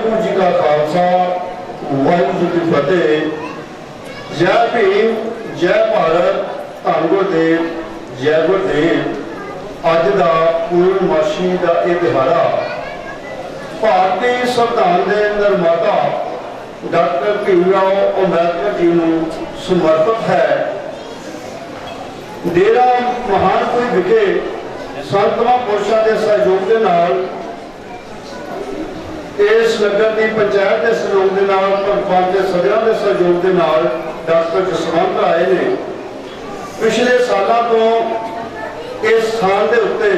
वाहिगुरू जी का खालसा वाहिगुरू जी की फतेह। जय भीम जय भारत धन गुरुदेव जय गुरुदेव। अज का पूर्णमासी का यह दिहाड़ा भारतीय संविधान के निर्माता डॉक्टर भीमराव अंबेडकर जी को समर्पित है। डेरा महानपुरी विखे संत महापुरुषों के सहयोग के नाल इस नगर की पंचायत के सहयोग के नाल पंच के सदस्यों के सहयोग के नाल डॉक्टर जसवंत आए ने पिछले सालों तो इस स्थान के उत्ते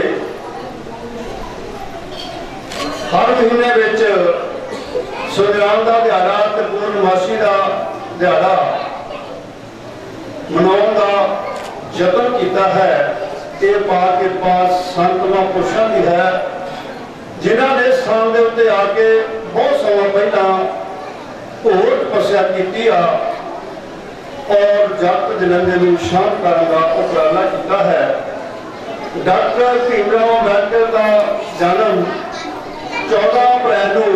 हर महीने विच संविधान का दिहाड़ा ते पूर्णमासी का दिहाड़ा मनाने का यतन किया है। ये पाक कृपा संत महापुरुषों की है जिन्होंने इस स्थान के उत्ते आके बहुत समय पहला घोर तपस्या की और जगत जलंधर को शांत करने का उपराला किया है। डॉक्टर भीमराव अंबेडकर का जन्म 14 अप्रैल को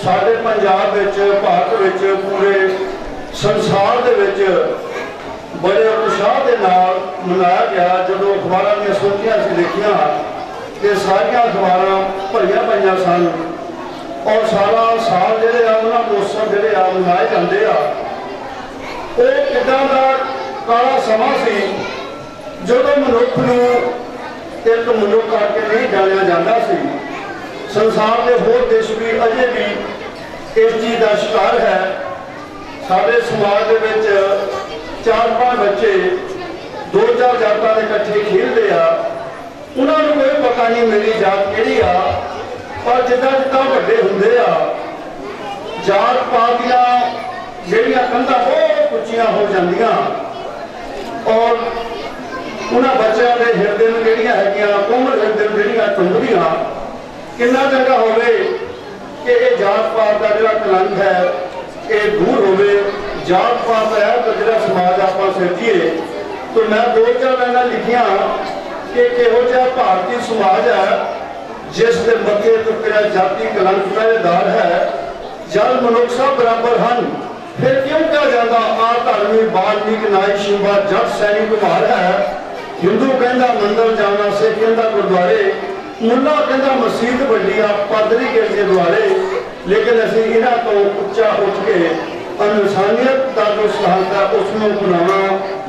साडे पंजाब विच भारत विच पूरे संसार दे विच बड़े उत्साह के नाल मनाया गया। जो अखबारों दी सूचियां से लिखियां कि सारिया अखबार भरिया पईयां सन और सारा साल जिहड़े आ उन्हां उत्सव जिहड़े आ मनाए जांदे आ। वो किदां दा काला समा सी जदों मनुख नूं एक मनुख करके नहीं जानिया जाता सी। संसार के होर देश भी अजे भी इस चीज़ का शिकार है। साडे समाज दे विच 4-5 बच्चे 2-4 जातां दे इकट्ठे खेलते आ, उन्होंने कोई पता नहीं मेरी जात किहड़ी आ, पर जिद्दां जिद्दां वड्डे हुंदे आ जात पात दियां जिहड़ियां कंधां बहुत उच्चियां हो जांदियां और उन्हां बच्चों के हिरदे नूं जिहड़ियां हैगियां कोमल हिरदे नूं जिहड़ियां टुंबदियां। कितना चंगा होवे कि ये जात पात का जिहड़ा कलंक है ये दूर होवे। जात पात है तो जिहड़ा समाज आपां सिरजीए। तो मैं 2-4 लाइनां लिखियां कि किहो जिहा भारतीय समाज है जिस दे मथे तुकड़ा जाति कलंक पहरेदार है। जल मनुख सब बराबर हैं फिर क्यों कहा जाता आ धर्मी वाल्मीकि नाई शिंबा जट सैनी कुमार है। हिंदू कहता मंदिर जाना, सिख कहता गुरुद्वारे, मुला कहता मसीत वड्डी आ पादरी गिरजे द्वारे। लेकिन असीं इन्हां तो उच्चा उठ के इंसानियत का जो सिद्धांत है उसमें अपनाना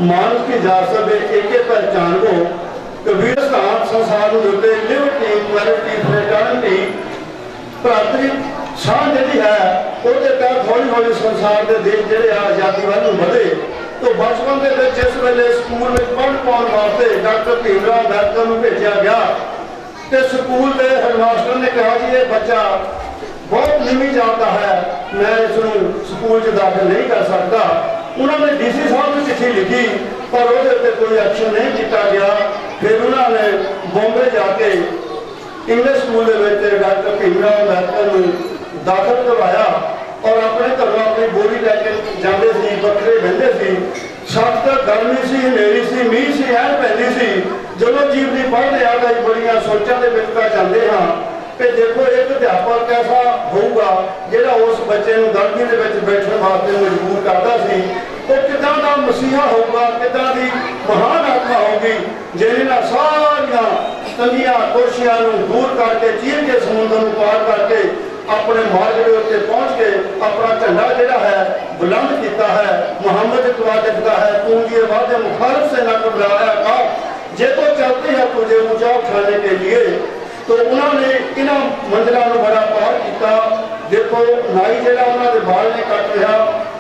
मानस की जा सके एक पहचान को कबीर सिद्धांत संसार उत्ते लिबर्टी इक्वैलिटी फ्रेटर्निटी भ्रातरी साझ जी है वो तहत हौली हौली संसार के देश जोड़े आजादी वाल बढ़े। तो बचपन के जिस वेले स्कूल में पढ़ पाने वास्ते डॉक्टर भीमराव अंबेडकर को भेजा गया तो स्कूल के हेडमास्टर ने कहा जी ये बच्चा बहुत नीवी जाता है, मैं इसको स्कूल च दाखिल नहीं कर सकता। उन्होंने DC साहब को चिट्ठी लिखी पर वो कोई एक्शन नहीं किया गया। फिर उन्होंने बॉम्बे जाके English school doctor Bhimrao Ambedkar को दाखिल करवाया और अपने घरों अपनी बोरी लैके जाते सी, बकरे बहते सी। सख्त गर्मी सी, हनेरी सी, मीह सी, ऐन पैंदी सी। जो जीवनी पढ़ते आ गई बड़िया सोचों के विच जाते हाँ कि देखो एक अध्यापक कैसा होगा जिहड़ा उस बच्चे को गर्मी के बैठने वास्ते मजबूर करता सी। वो किदां दा मसीहा होगा, किदां दी महान आत्मा होगी जिन्हें सारिया तंगियां कोशियां दूर करके चीर के समुद्र को पार करके अपने मार्ग के उत्ते पहुंच के अपना झंडा जिहड़ा है बुलंद किया है। मुहम्मद इकबाल लिखता है तू ये वादे मुखालिफ से न घबराया का जे तो चलते हैं तुझे ऊंचा उठाने के लिए। तो उन्होंने इन्हों मंजिलों को बड़ा पार किया। देखो नाई जिहड़ा उन्होंने बाल ने कट रहा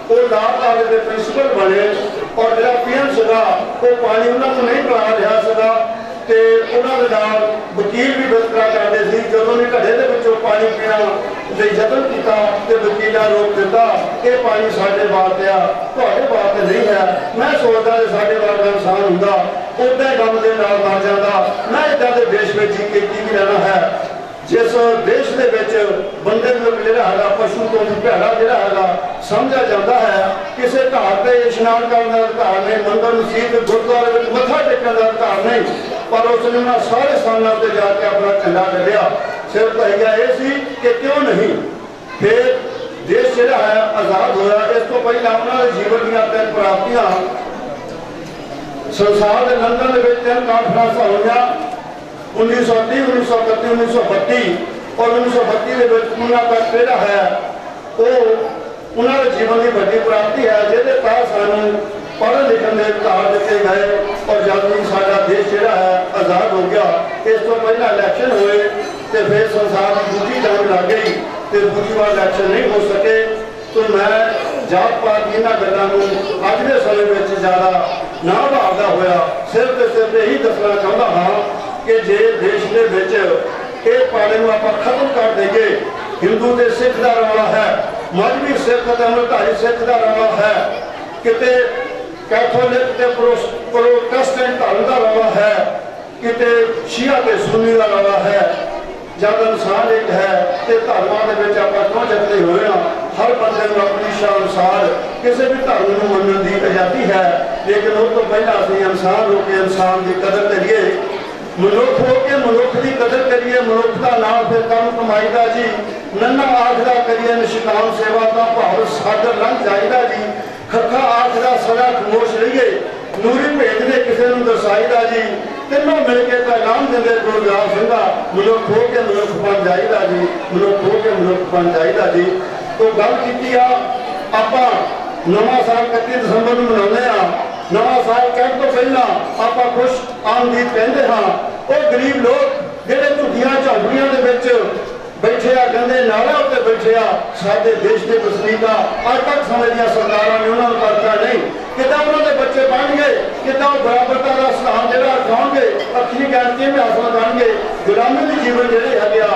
वो लाभ काले के प्रिंसीपल बने और जो PM सगा वो पानी उन्होंने नहीं पिला रहा सगा तो उन्होंने वकील भी बतरा करते थे। जो उन्होंने घड़े के पानी पीना यतन किया तो वकीला रोक दिता ये पानी साढ़े वास्ते आ तुहाडे वास्ते नहीं है। मैं सोचता कि साढ़े वर्गा इंसान होंदा उदा गम के नाल मर जाता। मैं इदा के देश में जी के की रहना है जिस देश के बंदे जोड़ा है पशु तो भैड़ा जोड़ा है समझा जाता है। किसी घर पर इशनान करने का अधिकार नहीं, मंदिर मसीत गुरुद्वारे में मत्था टेकने का अधिकार नहीं, पर उसने उन्होंने सारे स्थानों पर जाके अपना झंडा कढ़िया। सिर्फ कहिया यह सी कि क्यों नहीं फिर देश जिहड़ा है आज़ाद होया। इस तो पहला उन्होंने जीवन दी तीन प्राप्तियां संसार के लंदन में तीन कानफ्रेंसा हुई 1930, 1931, 1932 और 1932 उन्होंने जोड़ा है वो उन्होंने जीवन की बड़ी प्राप्ति है जिहदे तहत सानू पढ़न लिखन के अधिकार दिते गए और जब भी साडा देश जिहड़ा है आज़ाद हो गया। इस तो पहला इलैक्शन हुए तो फिर संसार की दूसरी जंग लग गई तो दूसरी बार इलैक्शन नहीं हो सके। तो मैं जात पात इन्होंने गलों अज के समय में ज़्यादा ना भावता होया सिर्फ यही दसना चाहता हाँ कि जे देश के विच ये पाड़े को आप खत्म कर देंगे। हिंदू के सिख का रौला है, मजहबी सिख अमृतधारी सिख का रौला है, किते कैथोलिक ते प्रोटेस्टेंट धर्म का रौला है, किते शिया ते सुन्नी का रौला है। जब इंसान एक है तो धर्मों के आप क्यों जगते हुए हाँ हर बंदे को अपनी इच्छा अनुसार किसी भी धर्म को मनने की आज़ादी है। लेकिन उस तो पहला असं इंसान होकर इंसान की कदर करिए, मनुख होकर मनुख की कदर करिए। मनुख का नाम फिर कम कमाई का जी नन्ना आखदा करिए निष्काम सेवा का भाव सागर लंघ जाएगा जी। खखा आखदा सदा खमोश रहिए नूरी भेद ने किसी को दर्शाईदा जी। तीनों मिलके पैगाम देंगे गुरदास सिंह मनुख हो के मनुख बन जाएगा जी, मनुख हो के मनुख बन जाएगा जी। तो गल की आप नवा साल 31 दिसंबर में मनाने नवा साल कहने तो पहला आप खुश आमदीद कहते हाँ। वो गरीब लोग जोड़े झुग्गियां झोंपड़ियों के बैठे कहते नारा उत्ते बैठे साडे देश के वसनीक अज तक समझदियां सरकारों ने उन्होंने करता नहीं कि उन्होंने बच्चे पढ़नगे कि बराबरता का स्थान जो उठाओगे अखिरी गिनती में हासिल करेंगे गुलामी के जीवन जोड़े है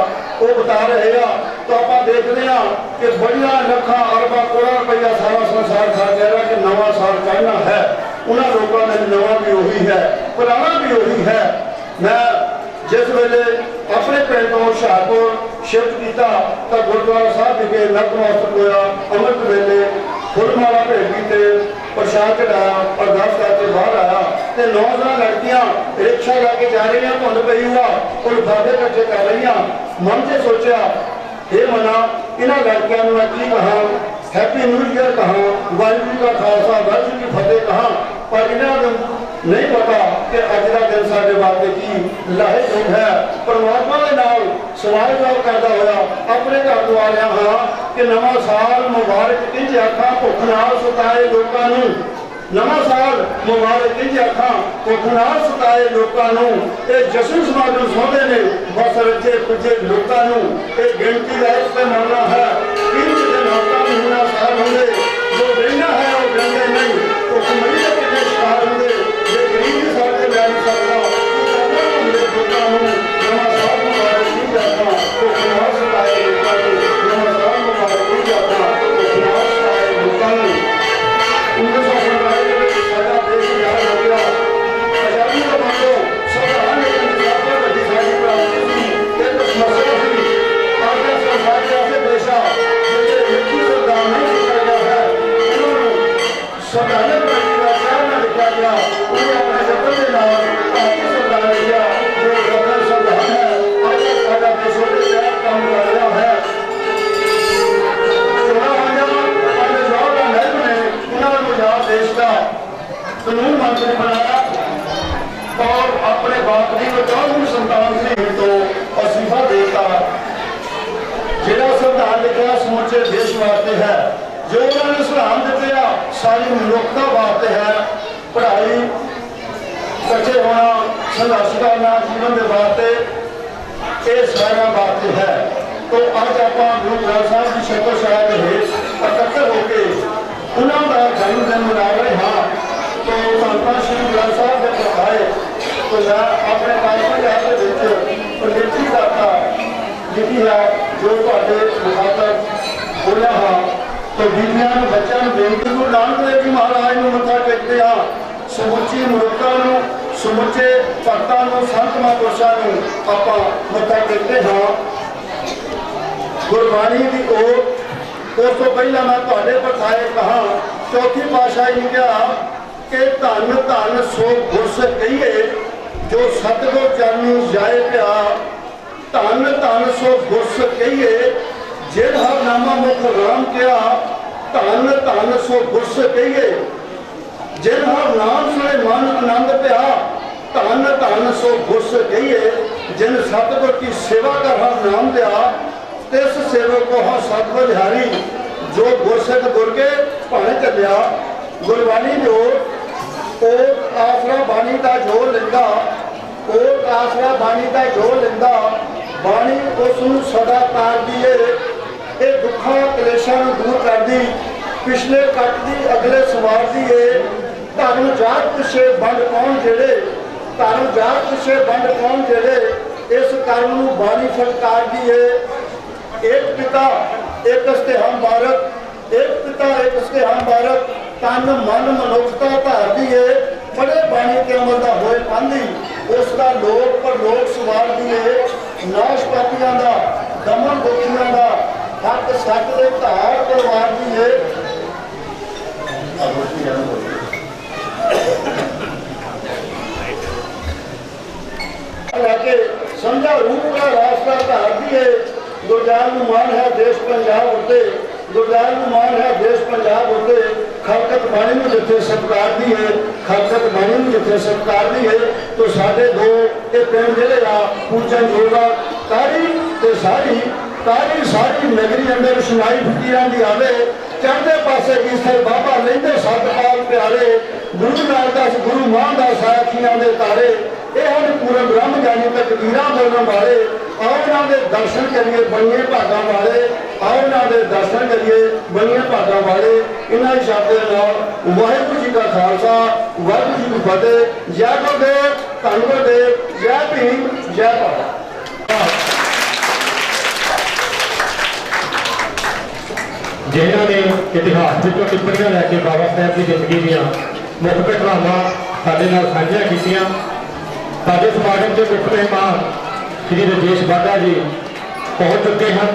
वो बता रहे हैं। तो आप देखते हैं कि बड़िया लखा अरबा करोड़ रुपया सारा संसार खा कह रहा कि नवा साल कहना है। उन्होंने लोगों ने नवा भी वही है पुराना भी वही है। मैं जिस वेले अपने पिंड तो हुशियारपुर शिफ्ट किया तो गुरुद्वारा साहब विखे नतमस्तक होया अमृत वेले फुलमाला भेंट की प्रसाद चढ़ाया अरदास करके बाहर आया तो नौजवान लड़कियां रिक्शा लैके जा रही धुंध पई हुआ और लिफाफे इकट्ठे कर रही। मन से सोचा हे मना इन्होंने लड़कियों मैं की कहा हैप्पी न्यू ईयर कहा वाहिगुरू का खालसा वाहिगुरू की फतेह कहा पर इन्होंने नहीं पता कि अज का दिन साढ़े वास्ते की लाहेजूब है। परमात्मा के नाल सवाल जवाब करता होया अपने घर तो आ रहा हाँ कि नवा साल मुबारक इंज आखा भुख नाल सताए लोगों नूं नवा साल मुबारक इंज आखा भुख नाल सताए लोगों नूं ये जश्न समागम सौंदे ने बस रजे पुजे लोगों नूं ये गिनती का एक पैमाना है। इंज दिन हफ्ता महीना साल होंगे जो रहना है वो रहंदे नहीं तो कमई के कितने शिकार होंगे ये गरीब साढ़े लैन सकता लोगों नवा साल मुबारक इंज आखा भुख नाल सताए लोगों नूं नवा साल मुबारक इंज आखा भुख नाल सताए लोगों नूं। 1947 में साडा देश आजाद हो गया। आजादी का मतलब संविधान ने इंतजार पर बड़ी सारी प्राप्ति थी एक समस्या थी आज का संसार ऐसे पेशा जिसे मृत्यु संविधान नहीं लिखा गया है उन्होंने संविधान का शहर में लिखा गया उन्होंने अपने जतन के नाम भारतीय संविधान लिखा जो गठन संविधान है आज तक साडा देशों के तहत काम कर रहा है। देश का कानून मंत्री बनाया और अपने बाप की 14वीं संतान से तो अस्तीफा देता। जिला संविधान लिखा समूचे देश वास्ते है जो उन्होंने सलाम दिते सारी मनुखता वास्ते है। पढ़ाई कच्चे होना संघर्ष करना जीवन के वास्ते ये सारा वास्ते है। तो अज आप गुरु ग्रंथ साहब की शक्ल छाया के हेठ इकट्ठे होकर उन्होंने जन्मदिन मना रहे हाँ। तो संता श्री ग्रंथ साहब के पढ़ाए तो मैं अपने कार्यक्रम प्रलिखी करता लिखी है जो मुखातब बोलिया हाँ। तो बीबियां बच्चों बेनती गुरु नानक देव जी महाराज को मत्था टेकते हाँ। समुची मनुखता समुचे भक्तों संत महापुरुषों को आप मत्था टेकते हाँ। गुरबाणी की ओर उस तो पहला मैं तुहाडे पठाए कहा चौथी पातशाही ने कहा कि धन धन सो गुरस कहिए जो सतगुर चरनी जाए पिया। धन धन सो गुरस कहिए जिन हर नामा मुख राम किया धन धन सो गुरस कहिए जिन हर नाम सुने मन आनंद पिया धन धन सो गुरस कहिए जिन सतगुर की सेवा कर हर नाम दिया तिस सेवक को हाँ सत बलिहारी जो गुरसिख गुर के भाने चलिया गुरबाणी जो ओट आसरा बाणी का जो लिंदा ओट आसरा बाणी का जो लिंदा बाणी उसनूं सदा तारदी है ये दुखा कलेशां नूं दूर करदी पिछले कटदी अगले सवारदी है धर्म जात पिछे बंड कौन जेड़े धर्म जात पिछे बंड कौन जेड़े इस कर्म नूं बाणी फटकारदी है एक पिता एक इस्तेहाम भारत एक पिता एक इस्तेहाम भारत तन मन मनुखता धारदी है बड़े बाणी के अमल का होए पांदी उसका लोक पर लोक सवारदी है नाशपातियां का दमन दुखियां का हक सच के धार करवारदी है समझा रूप का रास्ता धारदी है गुरजाल नूं मान है देश पंजाब उत्ते गुरजाल नूं मान है देश पंजाब उत्ते खलकत बाणी नूं जिथे सत्कार दी है खलकत बाणी नूं जिथे सत्कार दी है तो साडे दो ये पिंड जिहड़े आ पूजन जोगा तारी ते सारी तारी सारी नगरी अंदर सुनाई फकीरां दी आवे चढ़दे पासे ईसर बाबा लैंदे सतपाल प्यारे गुरु नानक गुरु मोहनदास आखियां दे तारे ये हर पूरे ब्रह्म जानी तकदीरां बोलण वाले आओ इन्हां दे दर्शन करिए बणिए भागां वाले आओ इन्हां दे दर्शन करिए बणिए भागां वाले इन्हां ही शब्दां नाल वाहिगुरू जी का खालसा वाहिगुरू जी की फतेह जय गुरुदेव धन गुरुदेव जय भीम जय भारत जिन्हों ने इतिहास विचों टिप्पणियां लैके बाबा साहब की जिंदगी दीआं मुख घटनावां साडे नाल साझियां कीतियां साडे समागम के मुख मेहमान श्री राजेश बाघा जी पहुंच चुके हैं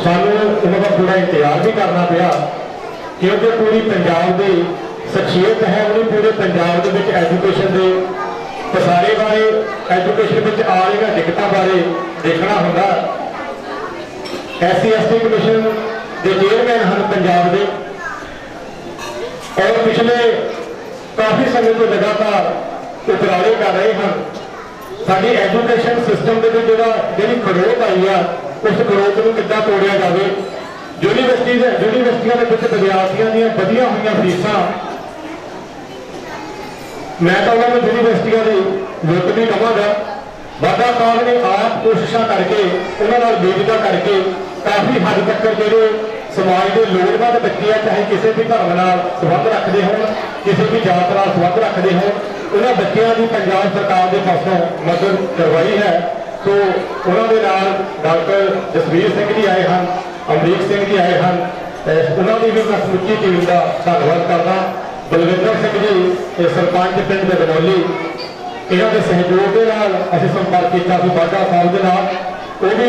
सानू उन्होंने पूरा इंतजार भी करना पिया क्योंकि पूरी पंजाब की शख्सियत है उन्हें पूरे पंजाब के एजुकेशन के पसारे बारे एजुकेशन में आ रही दिक्कतों बारे देखना होंगे SC/ST कमीशन के चेयरमैन हैं पंजाब के और पिछले काफ़ी समय तो लगातार उपराले कर रहे हैं साड़ी एजुकेशन सिस्टम के जी खड़ोत आई है उस खड़ोत को कितना तोड़िया जाए यूनीवर्सिटियों के विद्यार्थियों दी बढ़िया हुई फीसा मैं तो उन्होंने यूनीवर्सिटियों की लुट भी कहांगा बाघा साहब ने आप कोशिशा करके उन्होंने बेजदा करके काफ़ी हद तक जो समाज के लोड़वंद बच्चे आ चाहे किसी भी धर्म नाल संबंध रखते हो किसी भी जात नाल संबंध रखते हो उन्होंने बच्चों की पंजाब सरकार के पासों मदद करवाई है तो उन्होंने नाल डॉक्टर जसवीर सिंह जी आए हैं अमरीक सिंह जी आए हैं उन्होंने भी मैं समुची टीम का धन्यवाद करता बलविंदर सिंह जी सरपंच पिंड के बनौली इन्हों के सहयोग के नाल असीं संपर्क किया बाघा साहब के नाल वो भी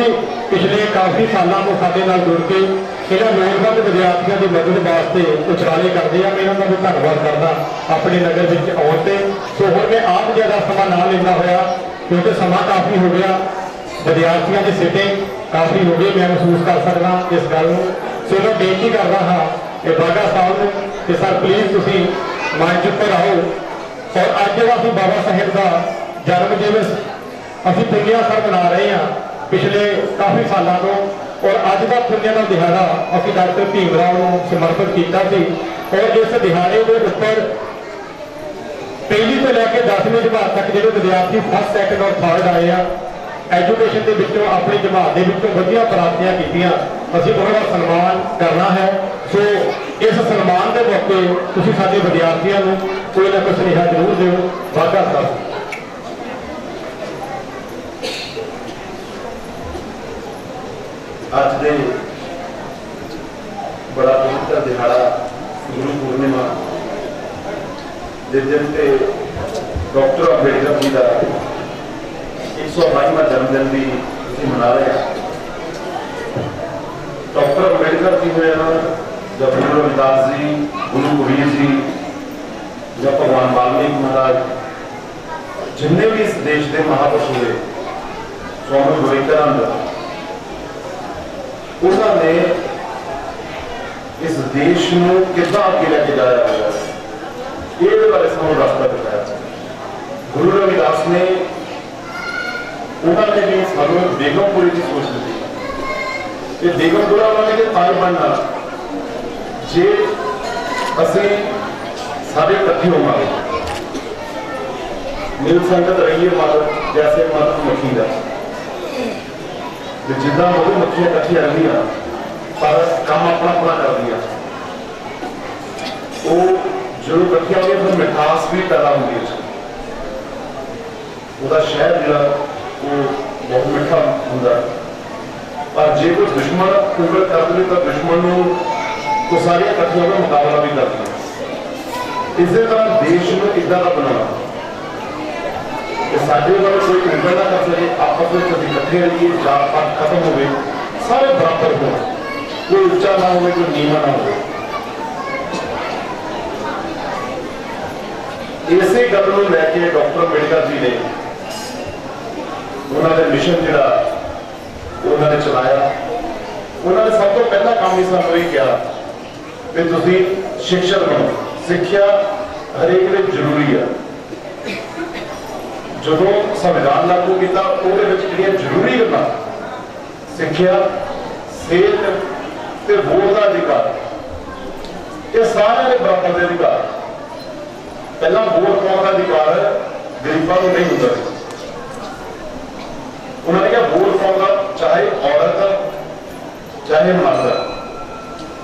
पिछले काफ़ी सालों को साडे नाल जुड़ के इन्होंने लोड़वंद विद्यार्थियों की मदद वास्ते उपराले करते हैं मैं इन्हों का भी धन्यवाद करता अपने नगर में आने से सो हुण मैं आप ज़्यादा समा ना लेना होया क्योंकि समा काफ़ी हो गया विद्यार्थियों की सिटिंग काफ़ी हो गई मैं महसूस कर सकता इस गल सो मैं बेनती कर रहा हाँ कि बाघा साहब कि सर प्लीज़ तुसीं मंच पर आओ और अज जो असीं बाबा साहेब का जन्म दिवस असीं पुन्निया सर मना रहे हैं पिछले काफ़ी सालों को और अज का पुन्निया का दिहाड़ा असीं डॉक्टर भीम राव को समर्पित किया और इस दिहाड़े के उपर पहली तो लैके 10वीं जमात तक जो विद्यार्थी फर्स्ट सैकेंड और थर्ड आए हैं एजुकेशन के विचों अपनी जमात के विचों वधिया प्राप्तियां कीतियां असीं उन्होंने सन्मान करना है सो इस सन्मान के मौके तुसीं साडे विद्यार्थियों को कोई ना कोई सुनेहा जरूर दिओ बाघा साहब अज दे बड़ा पवित्र दिहाड़ा गुरु पूर्णिमा जिस दिन से डॉक्टर अंबेडकर जी का 122वां जन्मदिन भी मना रहे हैं। डॉक्टर अंबेडकर जी ने जब गुरु रविदास जी गुरु कबीर जी जब भगवान वाल्मीकि महाराज जिन्हें भी इस देश के महापुरुष हुए स्वामी विवेकानंद उन्होंने इस देश को कितना अगे लेके जाया होगा ये बारे सानू रास्ता दिखाया। गुरु रविदास ने उन्होंने भी सानू बेगमपुरी की सोच दी कि बेगमपुरा उन्होंने कि ताज बनना जे असी सारे इकट्ठे होवांगे मिल संगत रहिए मत जैसे मत मक्खी का जिदा मधुमक्खियां इकट्ठिया रहिया पर काम अपना अपना कर दिया वो जो इकट्ठिया होगी फिर मिठास भी पैदा होगी उसका शहद जो वो बहुत मीठा होंगे पर जे कोई दुश्मन उंगल कर दे तो दुश्मन को सारिया इकट्ठिया का मुकाबला भी कर दिया। इसी तरह देश को इदा का बनाना साढ़े वाले कोई उंगल ना कर सके आपस में कभी इकट्ठे रहिए जात पात खत्म हो गए सारे बराबर हो कोई उच्चा ना हो कोई नीवा ना हो। इसे गल को लैके डॉक्टर अंबेडकर जी ने उन्होंने मिशन जो उन्होंने चलाया उन्होंने सब तो पहला काम ही सानू ये कहा कि तुसीं शिक्षक बनो सिक्ख्या हरेक लिए जरूरी है। जो संविधान लागू किया वो जरूरी गल्लां सिक्ख्या सेहत ते वोट का अधिकार ये सारे के बराबर के अधिकार पहला वोट पाने का अधिकार गरीबों को नहीं होता उन्होंने कहा वोट पाऊंगा चाहे औरत चाहे मर्द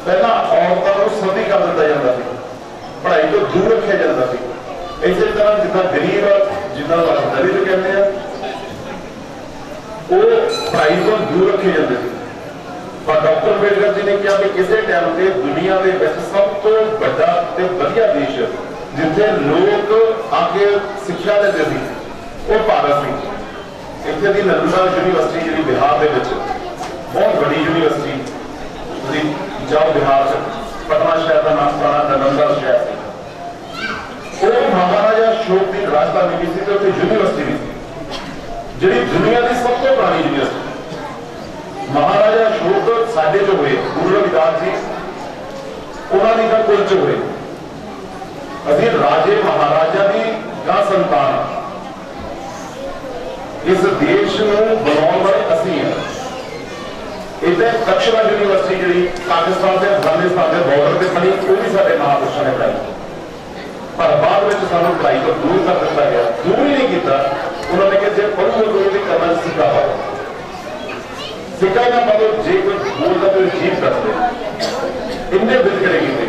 पहला औरतों को सभी कर दिता जाता है पढ़ाई तो दूर रखा जाता है। इसी तरह जितना गरीब जितना दलित कहते हैं वो पढ़ाई तो दूर रखे जाते थे पर डॉक्टर अंबेडकर जी ने कहा कि किसी टाइम से दुनिया के सब तो बड़ा वधिया देश जिथे लोग आके शिक्षा लेते थे वो भारत से इतने की नलंदा यूनिवर्सिटी जी बिहार के बहुत बड़ी यूनिवर्सिटी जाओ बिहार पटना शहर का नाम पुराना नलंदा शहर से वो महाराजा अशोक की राजधानी भी थी तो यूनिवर्सिटी भी थी जी दुनिया की सब तो पुरानी यूनिवर्सिटी महाराजा अशोक साडे जो हुए गुरु रविदास जी उन्होंने का कुल च हुए अभी राजे महाराजा की का संतान इस देश को बनाने वाले असी हैं। इतने तक्षशिला यूनिवर्सिटी जी पाकिस्तान से अफगानिस्तान के बॉर्डर से बनी वो भी सारे महापुरुषों ने पढ़ाई पर बाद में सानू पढ़ाई को दूर कर दिता गया दूर ही नहीं किया उन्होंने कहा जो पढ़ो तो भी करना सिक्का पाओ सिक्का ना पाओ जे कोई बोलता तो जीव करते इन्हें बिल्कुल कीते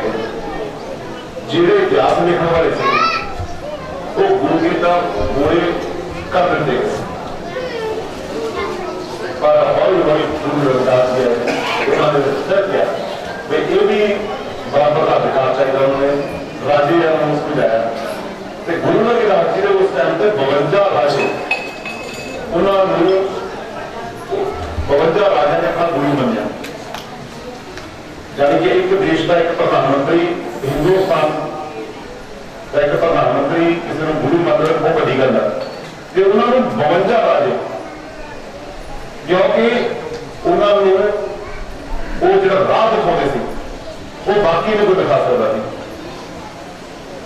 जिहड़े इतिहास लिखने वाले थे वो गुरु गीता बोले कर देते पर हौली हौली गुरु रविदास जी उन्होंने दस किया भाई ये भी बराबर का अधिकार चाहिए उन्होंने राजे समझाया तो गुरु रविदास जी ने उस टाइम से 52 राजे उन्होंने 52 राजा ने अपना गुरु मनिया यानी कि एक देश का एक प्रधानमंत्री हिंदुस्तान का एक प्रधानमंत्री किसी ने गुरु मतलब बहुत बड़ी गल है उन्होंने 52 राजे क्योंकि उन्होंने वो जो राह दिखाते थे वो बाकी ने कोई दिखा सकता नहीं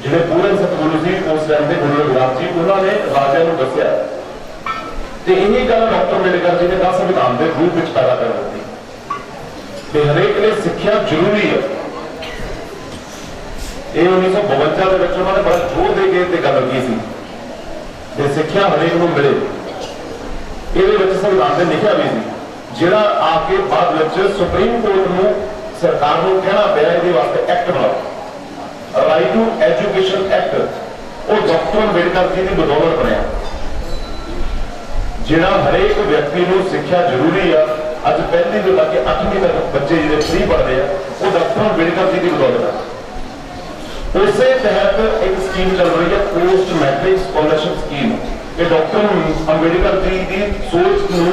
जिन्हें पूरे सतगुरु जी उस टाइम से गुरु रविदास जी उन्होंने राजा को दसिया तो यही गल डॉक्टर अंबेडकर जी ने कहा संविधान के रूप में पैदा कर दी कि हरेक लिए शिक्षा जरूरी है। ये 1952 के उन्होंने बड़ा जोर दे के गल की सी शिक्षा हरेक को मिले ये संविधान में लिखा भी सी जिहड़ा आके बाद सुप्रीम कोर्ट को सरकार को कहना पाया ये वास्ते एक्ट बनाओ राइट टू एजुकेशन एक्ट वो डॉक्टर अंबेडकर जी की बदौलत बनया जिहड़ा हरेक व्यक्ति को शिक्षा जरूरी है अज पहली तो लगे 8वीं तक बच्चे जो फ्री पढ़ते हैं वो डॉक्टर अंबेडकर जी की बदौलत है। उस तहत एक स्कीम चल रही है पोस्ट मैट्रिक स्कॉलरशिप स्कीम कि डॉक्टर अंबेडकर जी की सोच को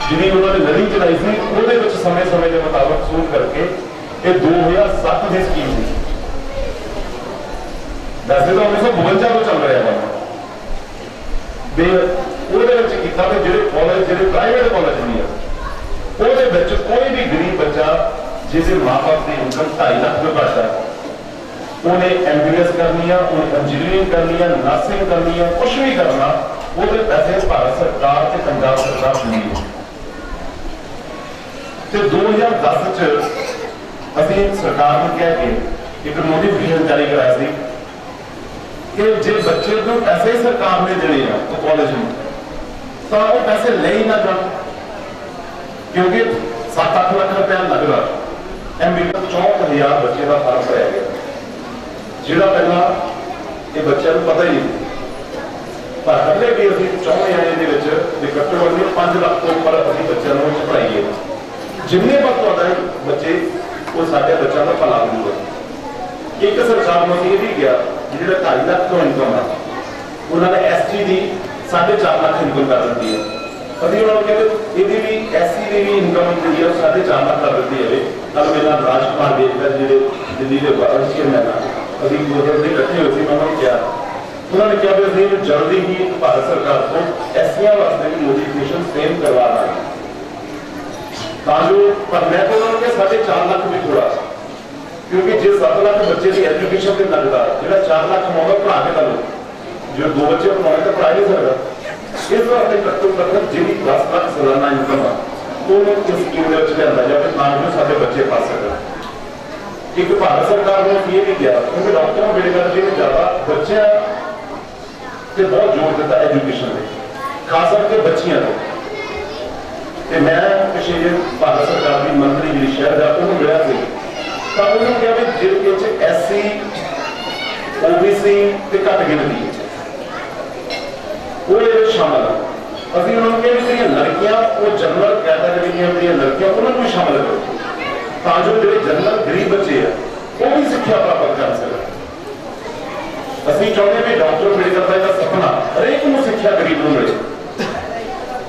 जी उन्होंने लड़ी चलाई थी वो समय समय के मुताबिक सोच करके ये 2007 की स्कीम थी वैसे तो 1952 को चल रहा है जो कॉलेज जो प्राइवेट कॉलेज नहीं है कोई भी जिसे माँ बाप की इनकम 2.5 लाख रुपये घट है, उन्हें MBBS करनी है, उन्हें इंजीनियरिंग करनी है, नर्सिंग करनी है, कुछ भी करना, वो पैसे भारत सरकार ते पंजाब सरकार दिंदी है। तो 2010 असीं सरकार को कह के एक नोटिफिकेशन जारी कराया सी कि जे बच्चे को पैसे ही सरकार ने देने हैं तो कॉलेज में, तो वो पैसे ले ही ना जान, क्योंकि 7-8 लाख रुपया लगता। MBBS 64,000 बच्चे का फर्क पै गया, जिहड़ा पहला ये बच्चों को पता ही नहीं। पर हले भी असीं चाहुंदे हां इहदे विच भी घੱਟੋ घੱਟ 5 लाख तो उपर असीं बच्चों को पढ़ाईए, जिन्ने पर तुहाडा बच्चे वो साडे बच्चों का भला होगा। एक सरकार ने ये भी गया जिहड़ा 2.5 लाख तो इनकम है, उन्होंने ST की 4.5 लाख इनकम कर दी है। अभी उन्होंने कहते ये भी SC की भी इनकम जी है 4.5 लाख कर दी है। कल मेरा राजकुमार बेकर जी दिल्ली के वाइस चेयरमैन अभी गुजरते इकट्ठे हुए थे, उन्होंने क्या उन्होंने क्या भी अभी जल्दी ही भारत सरकार को SC वास्ते भी नोटिफिकेशन फ्रेम करवा रहा है, ताकि पर मैं तो उन्होंने 4.5 लाख भी थोड़ा, क्योंकि जो 7 लाख बच्चे की एजुकेशन से लगता जो 4 लाख कमाऊंगा पढ़ा के करो, जो 2 बच्चे कमाए तो पढ़ा नहीं सकता। इस वास्ते घੱਟੋ घੱਟ जी 10 लाख सालाना इनकम है तो स्कीम लिया जाए ताकि सारे बच्चे पढ़ सकते। एक भारत सरकार ने ये भी किया क्योंकि डॉक्टर अम्बेडकर जी ने ज्यादा बच्चों से बहुत जोर दिता एजुकेशन में, खास करके बच्चियों को। मैं पिछले भारत सरकार की मंत्री जी शहर का उन्होंने मिला सी, तो उन्होंने कहा भी जिनके SC OBC ते घट गिनती वो शामिल है। अभी उन्होंने कहा कि लड़कियां वो जनरल कैटेगरी लड़कियां उन्होंने भी शामिल करो, ताकि जो जनरल गरीब बच्चे हैं वो भी शिक्षा प्राप्त कर सकें। असं चाहते भी डॉक्टर अम्बेडकर का सपना हरेक को शिक्षा गरीब को मिले,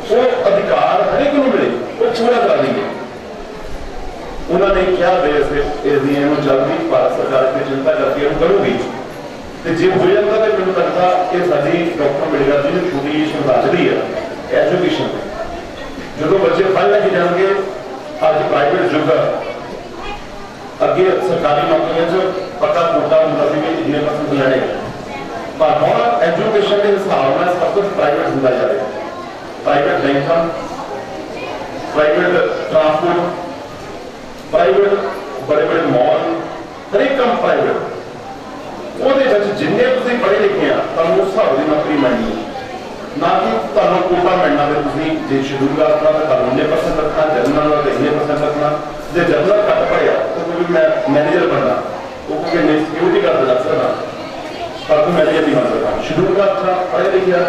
वो अधिकार हरेक को मिले, वो पूरा कर देंगे। उन्होंने क्या जल्दी भारत सरकार की चिंता करके करूंगी, जो हो जाता तो मैं लगता कि साड़ी डॉक्टर अम्बेडकर जी ने छोटी श्रद्धांजलि है एजुकेशन में। जो बच्चे पढ़ लिखे जाएंगे अज प्राइवेट युग अगे सरकारी नौकरियों पक्का कोटा होता भी इतने परसेंट लैने, पर हम एजुकेशन के हिसाब से सब कुछ प्राइवेट होता जा रहा है। Private bank, private transport, private बड़े बड़े मॉल, हरेक काम प्राइवेट। जिन्ने तुम पढ़े लिखे हैं तो उस हिसाब की नौकरी मिलनी है, ना कि तुम्हें कोटा मिलना जो शेड्यूल करना तो 19% रखना, जनरल तो 19% रखना। जो जनरल घट पढ़िया तो कोई मैं मैनेजर बनना, वो क्योंकि मैं सिक्योरिटी गार्ड लग सकता, पर तू मैनेजर नहीं बन सकता। शेड्यूल का अच्छा पढ़े लिखा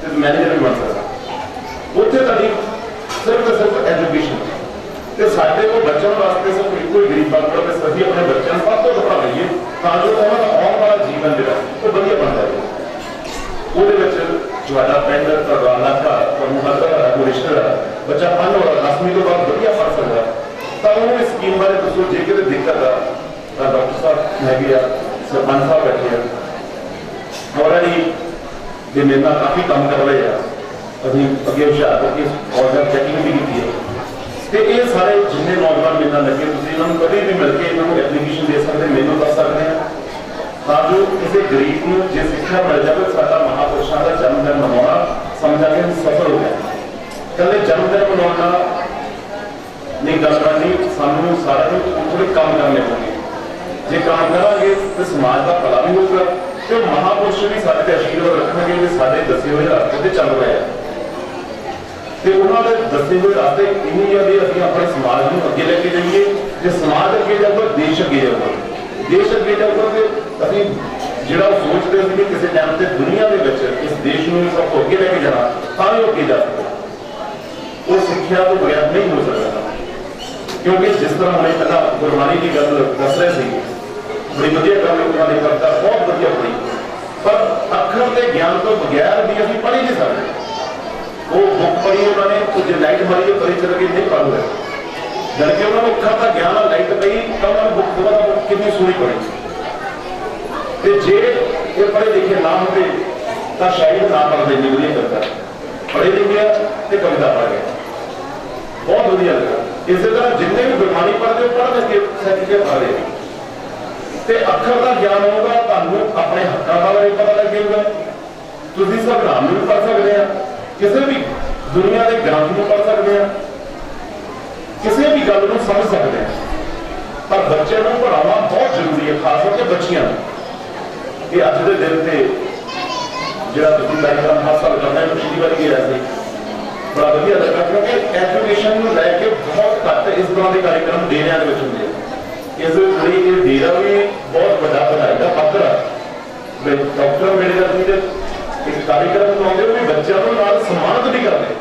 तो मैनेजर भी बन सकता। उत्थे तारी सिर्फ एजुकेशन तो साढ़े को बच्चों वास्ते सिर्फ एक ही गरीब बात है सभी अपने बच्चों को सब तो पढ़ा लीए ताकि उन्होंने आने वाला जीवन जो वो बढ़िया बनता है। वो पिंड तलवाना का कोई रिश्तेदार बच्चा पढ़ने वाला 10वीं तो बाद बढ़िया पढ़ सकता तो उन्होंने स्कीम बारे दसो जे कि दिक्कत है तो डॉक्टर साहब है सरपंच साहब बैठे हैं ऑलरेडी मेरे नाल काफ़ी काम कर रहे हैं। अभी अगे हुशियारपुर की ऑर्डर चैकिंग भी की है तो ये सारे जिन्हें नौजवान मेरे नाल लगे इन्होंने कभी भी मिलकर इन्होंने एप्लीकेशन दे सकते मैनू दस सकते हैं ताकि किसी गरीब को जो शिक्षा मिल जाए साडा महापुरुषों का जन्मदिन मनाना समझा के सफल हो गया। कल जन्मदिन मनाना नहीं गल करनी सानू सारे थोड़े काम करने होंगे, जो काम करेंगे तो समाज का भला भी होगा तो महापुरुष भी साढ़े आशीर्वाद रखेंगे कि साढ़े दसे हुए रास्ते चल रहे हैं तो उन्होंने दसे हुए रास्ते इन्हीं है अभी अपने समाज को अगे लेके जाइए। जो समाज अगे जाऊगा देश अगे जाऊगा, देश अगे जाऊगा तो अभी जो सोचते थे कि किसी टाइम से दुनिया के इस देश में सब अगे लेके जाना तो अगे जा सकते वो शिक्षा तो बगैर नहीं हो सकता क्योंकि जिस तरह हमने पहला गुरबाणी की गल दस रहे थे बड़ी वधिया गल उन्होंने करता बहुत वधिया पढ़ी पर अखर के ज्ञान तो बगैर भी अभी पढ़ ही नहीं सकते। वो बुक पढ़ी उन्होंने कुछ लाइट मारी पढ़ी चल के नहीं पढ़ रहे जबकि उन्होंने अखर का ज्ञान लाइट पई तो उन्होंने बुक दोबारा बुक कितनी सोहनी पढ़ी तो जे ये पढ़े लिखे ना होते तो शायद ना पढ़ते नहीं वधिया करता पढ़े लिखे तो कविता पढ़ गया बहुत वधिया लगा। इस तरह जिन्ने भी गुरबाणी पढ़ते हो पढ़ के सर्टिफिकेट पा रहे ते अखर का ज्ञान होगा, तुहानू अपने हकों का भी पता लगेगा, तुसीं संविधान भी पढ़ सकते हैं, किसी भी दुनिया के ग्रंथ को पढ़ सकते हैं, किसी भी गल को समझ सकते हैं। पर बच्चे को पढ़ाना बहुत जरूरी है, खास करके बच्चियां ये अज के दिन से जो कार्यक्रम हर साल करना है, पिछली बार गया बड़ा वधिया लगा, क्योंकि एजुकेशन को लैके बहुत घट इस तरह के कार्यक्रम डेरिया के होंगे। इस लिए ये डेरा भी बहुत बड़ा बनाई का पत्र है। डॉक्टर अम्बेडकर जी के एक कार्यक्रम आते भी बच्चों को नाल सम्मानित भी करते।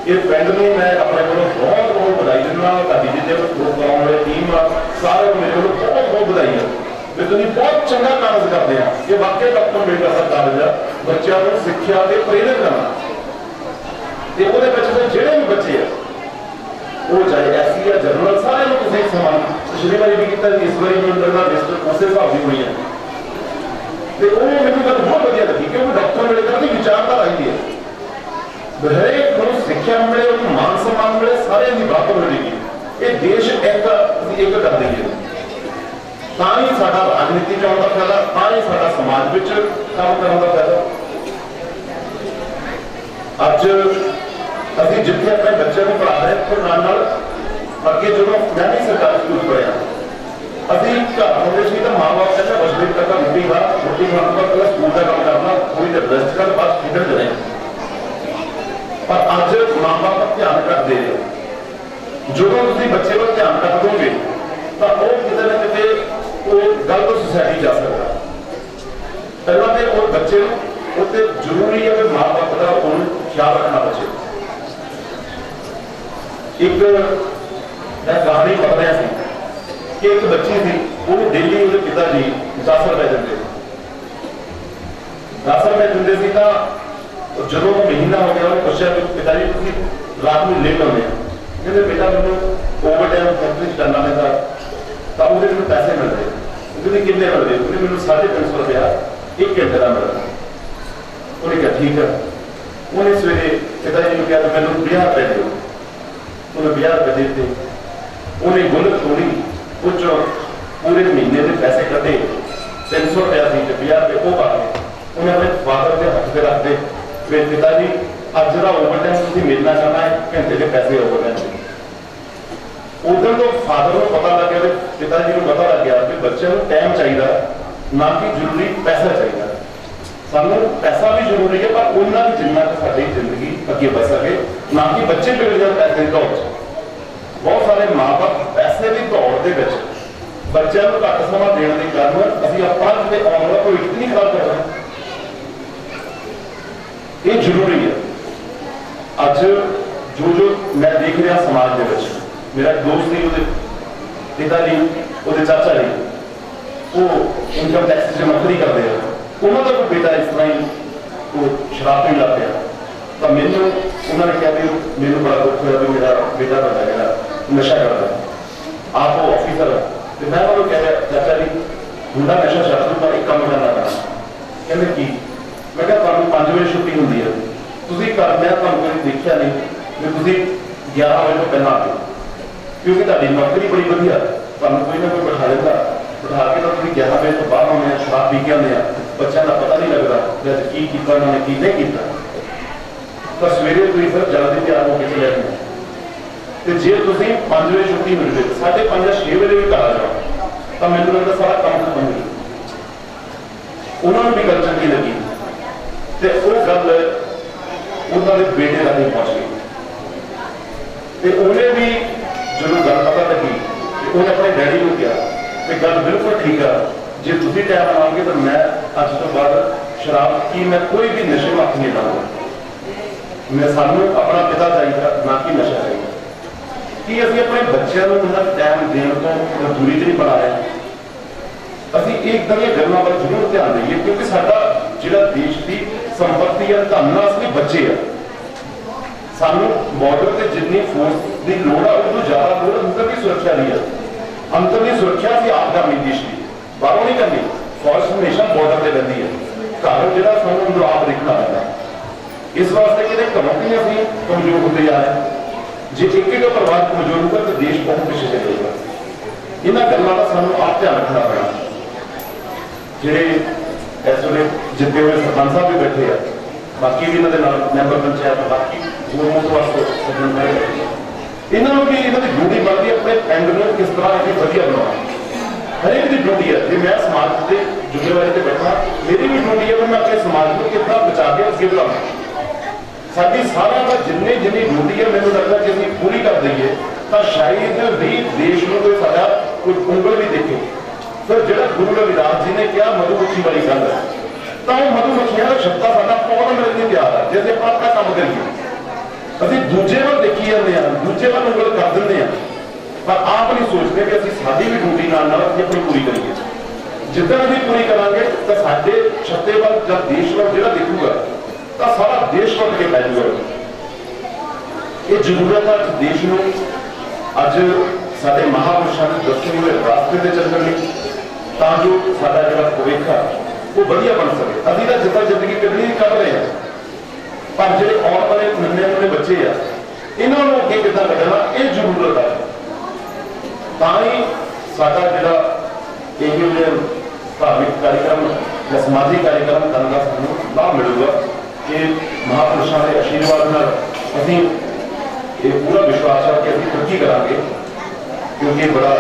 ये पिंड में मैं अपने को बहुत बहुत बधाई देना, ताकि जितने प्रोग्राम वाले टीम आ सारे मेरे को बहुत बहुत बधाई है भी तुम बहुत चंगा कार्य करते हैं। ये वाकई डॉक्टर अम्बेडकर का कार्य है बच्चों को शिक्षा के प्रेरित करना। तो वो जोड़े भी बच्चे है वो चाहे एससी या जनरल सारे लोग समान पिछली बार भी किया, इस बार भी लगता लिस्ट उस हिसाब की हुई है। तो वो मैंने गल बहुत वधिया लगी क्योंकि डॉक्टर अम्बेडकर की विचारधारा आई है हरेक को शिक्षा मिले, उन्हें मान सम्मान मिले, सारे की बराबर मिलेगी। ये देश एक कर देंगे ही साडा राजनीति में आने का फायदा, ही साडा समाज में काम करने का फायदा। अज अभी जिथे अपने बच्चों को पढ़ा रहे तो नाल अगे जो मैं भी सरकारी स्कूल पढ़िया अभी घर होंगे सी तो माँ बाप कहते बस देर तक रोटी खा, रोटी खाने पर पहले स्कूल का काम करना, थोड़ी देर रेस्ट कर, बस खेल चले। पर अज माँ बाप ध्यान रख दे रहे जो तुम बच्चे पर ध्यान रख दोगे तो वो कितने न कितने गलत सोसाइटी जा सकता। पहला तो वो बच्चे उत्ते जरूरी है कि माँ बाप का ख्याल रखना। बच्चे एक मैं कहानी पढ़ रहा कि एक बच्ची थी, वो डेली उसके पिताजी 10 रुपए देते 10 रुपए देंगे सी तो जो महीना हो गया उन्हें पूछा कि पिताजी तुम रात में लेट होने कहते बेटा मैं ओवर टाइम फैक्ट्री करना पैसा तो वो पैसे मिलते कहते कितने मिलते उन्हें मैं 350 रुपया 1 घंटे का मिलता। उन्हें कहा ठीक है। उन्हें सवेरे पिताजी ने कहा मैं 50 रुपए दो, उन्हें 50 रुपए देते। उन्हें गुल थोड़ी कुछ पूरे महीने के पैसे कटे 300 रुपया थी 50 रुपये वो पा के उन्हें अपने फादर के हथ से रखते फिर पिताजी अब जो ओवर टाइम तुम मिलना चाहना है घंटे के पैसे ओवर टाइम। उधर तो फादर को पता लग गया, पिताजी को पता लग गया कि बच्चे को टाइम चाहिए ना कि जरूरी पैसा चाहिए। सानू पैसा भी जरूरी है पर उन्ना भी जिन्ना साडी जिंदगी अगे बढ़ सके, ना कि बच्चे बिगड़ जाए पैसे की दौड़। बहुत सारे माँ बाप पैसे की दौड़ के बच्चों को घट समा देने के कारण अभी अपना आने वाला भविष्य नहीं खराब कर रहे। ये जरूरी है। अज जो मैं देख रहा समाज के मेरा दोस्त नहीं वो पिताजी वो चाचा जी वो इनकम टैक्स जमा नहीं करते हैं, उन्होंने कोई बेटा इस तरह ही वो शराब पीन लग गया तो मैंने उन्होंने कहा भी मैंने बड़ा दुख होया भी मेरा बेटा बड़ा है नशा करता है, आप वो ऑफिसर है। तो मैं उन्होंने कह रहा चाचा जी मुंडा नशा छड़ दूँ पर एक काम करना पैना कहते की मैं क्या तुम 5 बजे छुट्टी होंगी है तुम कर मैं कोई देखा नहीं भी 11 बजे तो पहला आ गए क्योंकि ताड़ी नौकरी बड़ी वधिया तुम कोई ना कोई बैठा देता बिठा के तो 11 बजे तो बाहर आने शराब पी के आने बच्चों का पता नहीं लगता की उन्होंने की नहीं किया। तो सवेरे तुम फिर जल्दी तैयार होकर चले जाए तो जे तुम 5 बजे छुट्टी मिल गई 5:30 6 बजे भी घर आ जाओ तो मैंने लगता सारा काम खत्म हो गया। उन्होंने भी गल चंगी लगी तो वो गल उन्होंने बेटे तक नहीं पहुंच गई तो उन्हें भी जो गल पता लगी उन्हें अपने डैडी को कहा कि गल बिल्कुल ठीक है जे तुम टाइम बनाओगे तो मैं अज तो बाद शराब की मैं कोई भी नशे में हथ नहीं लाऊंगा। मैं सानू अपना पिता चाहिए ना कि नशा चाहिए कि अभी अपने बच्चों को उन्हें टाइम देने तो दूरी तो नहीं बना रहे। अभी एकदम ये गलों पर जरूर ध्यान देइए क्योंकि साडा जिहड़ा देश की संपत्ति है धन असली बच्चे है। सानू बॉर्डर से जितनी फोर्स की लोड़ है उस ज्यादा लोड़ अंदर की सुरक्षा की है। अंदर की सुरक्षा से आप करनी देश की बाहरों नहीं करनी। फौज हमेशा बॉर्डर से रहती है घर जो सानू अंदर आप देखना पैदा इस वास्ते कि घरों की अभी कमजोर होते जा रहे हैं। ਜੇ ਇੱਕ ਇੱਕ ਪਰਿਵਾਰ ਕਮਜ਼ੋਰ ਹੋਊਗਾ ਤਾਂ ਦੇਸ਼ ਬਹੁਤ ਪਿੱਛੇ ਚੱਲੇਗਾ। ਇਹਨਾਂ ਗੱਲਾਂ ਦਾ ਸਾਨੂੰ ਆਪ ਧਿਆਨ ਰੱਖਣਾ ਪੈਣਾ। ਜਿਹੜੇ ਇਸ ਵੇਲੇ ਜਿੱਤੇ ਹੋਏ ਸਰਪੰਚ ਸਾਹਿਬ ਵੀ ਬੈਠੇ ਆ, ਬਾਕੀ ਵੀ ਇਹਨਾਂ ਦੇ ਨਾਲ ਮੈਂਬਰ ਪੰਚਾਇਤ, ਬਾਕੀ ਹੋਰ ਮੁੱਖ ਵਾਸਤੇ ਸੱਜਣ ਬੈਠੇ, ਇਹਨਾਂ ਨੂੰ ਵੀ ਇਹਨਾਂ ਦੀ ਡਿਊਟੀ ਬਣਦੀ ਹੈ ਆਪਣੇ ਪਿੰਡ ਨੂੰ ਕਿਸ ਤਰ੍ਹਾਂ ਅੱਗੇ ਵਧੀਆ ਬਣਾਉਣਾ। ਹਰੇਕ ਦੀ ਡਿਊਟੀ ਹੈ। ਜੇ ਮੈਂ ਸਮਾਜ ਦੇ ਜ਼ਿੰਮੇਵਾਰੀ ਤੇ ਬੈਠਾ, ਮੇਰੀ ਵੀ ਡਿਊਟੀ ਹੈ ਕਿ ਮੈਂ ਆਪਣੇ ਸਮਾਜ ਨੂੰ ਕਿਸ ਤਰ੍ਹਾਂ ਬਚਾ ਕੇ ਅੱਗੇ ਵਧਾਵਾਂ। ਸਾਡੀ ਸਾਰਿਆਂ ਦਾ ਜਿੰਨੀ ਡਿਊਟੀ ਹੈ, ਮੈਨੂੰ ਲੱਗਦਾ ਜੇ ਅਸੀਂ ਪੂਰੀ ਕਰ ਦਈਏ ਤਾਂ ਸ਼ਾਇਦ ਵੀ ਦੇਸ਼ ਨੂੰ ਕੋਈ ਸਾਡਾ ਕੋਈ ਉਂਗਲ ਵੀ ਦੇਖੇ। ਫਿਰ ਜਿਹੜਾ ਗੁਰੂ ਰਵਿਦਾਸ ਜੀ ਨੇ ਕਿਹਾ ਮਧੂਮੱਖੀ ਵਾਲੀ ਗੱਲ ਹੈ, ਤਾਂ ਉਹ ਮਧੂਮੱਖੀਆਂ ਦਾ ਛੱਤਾ ਸਾਡਾ ਪੌਦਾ ਮਿਲਣ ਲਈ ਤਿਆਰ ਹੈ। ਜੇ ਅਸੀਂ ਆਪਣਾ ਕੰਮ ਕਰੀਏ, ਅਸੀਂ ਦੂਜੇ ਵੱਲ ਦੇਖੀ ਜਾਂਦੇ ਹਾਂ, ਦੂਜੇ ਵੱਲ ਉਂਗਲ ਕਰ ਦਿੰਦੇ ਹਾਂ, ਪਰ ਆਪ ਨਹੀਂ ਸੋਚਦੇ ਕਿ ਅਸੀਂ ਸਾਡੀ ਵੀ ਡਿਊਟੀ ਨਾਲ ਅਸੀਂ ਆਪਣੀ ਪੂਰੀ ਕਰੀਏ। ਜਿੱਦਾਂ ਅਸੀਂ ਪੂਰੀ ਕਰਾਂਗੇ ਤਾਂ ਸਾਡੇ ਛੱਤੇ ਵੱਲ ਜਾਂ ਦੇਸ਼ ਵੱਲ ਜਿਹੜਾ ਦੇਖੂਗਾ ਤਾਂ ਸਾਰਾ ਦੇਸ਼ ਵੱਲ ਕੇ ਪੈ ਜਾਊਗਾ। ਇਹ ਜ਼ਰੂਰਤ ਹੈ ਦੇਸ਼ ਨੂੰ ਅੱਜ ਸਾਡੇ ਮਹਾਂਪੁਰਸ਼ਾਂ ਦੇ ਦੱਸੇ ਹੋਏ ਰਾਸਤੇ ਤੇ ਚੱਲਣ ਲਈ, ਤਾਂ ਜੋ ਸਾਡਾ ਜਿਹੜਾ ਭਵਿੱਖ ਹੈ ਉਹ ਵਧੀਆ ਬਣ ਸਕੇ। ਅਸੀਂ ਤਾਂ ਜਿੱਦਾਂ ਜ਼ਿੰਦਗੀ ਕੱਢਣੀ ਕਰ ਰਹੇ ਹਾਂ, ਪਰ ਜਿਹੜੇ ਆਉਣ ਵਾਲੇ ਨਵੇਂ ਬੱਚੇ ਆ, ਇਹਨਾਂ ਨੂੰ ਅੱਗੇ ਕਿੱਦਾਂ ਕੱਢਣਾ ਇਹ ਜ਼ਰੂਰਤ ਹੈ। ਤਾਂ ਹੀ ਸਾਡਾ ਜਿਹੜਾ ਇਹ ਜਿਹੇ ਧਾਰਮਿਕ ਕਾਰਜਕ੍ਰਮ ਜਾਂ ਸਮਾਜਿਕ ਕਾਰਜਕ੍ਰਮ ਕਰਨ ਦਾ ਸਾਨੂੰ ਲਾਭ ਮਿਲੂਗਾ ਕਿ ਮਹਾਂਪੁਰਸ਼ਾਂ ਦੇ ਆਸ਼ੀਰਵਾਦ ਨਾਲ ਅਸੀਂ ਇਹ ਪੂਰਾ ਵਿਸ਼ਵਾਸ ਹੈ ਕਿ ਅਸੀਂ ਤਰੱਕੀ ਕਰਾਂਗੇ, ਕਿਉਂਕਿ ਬੜਾ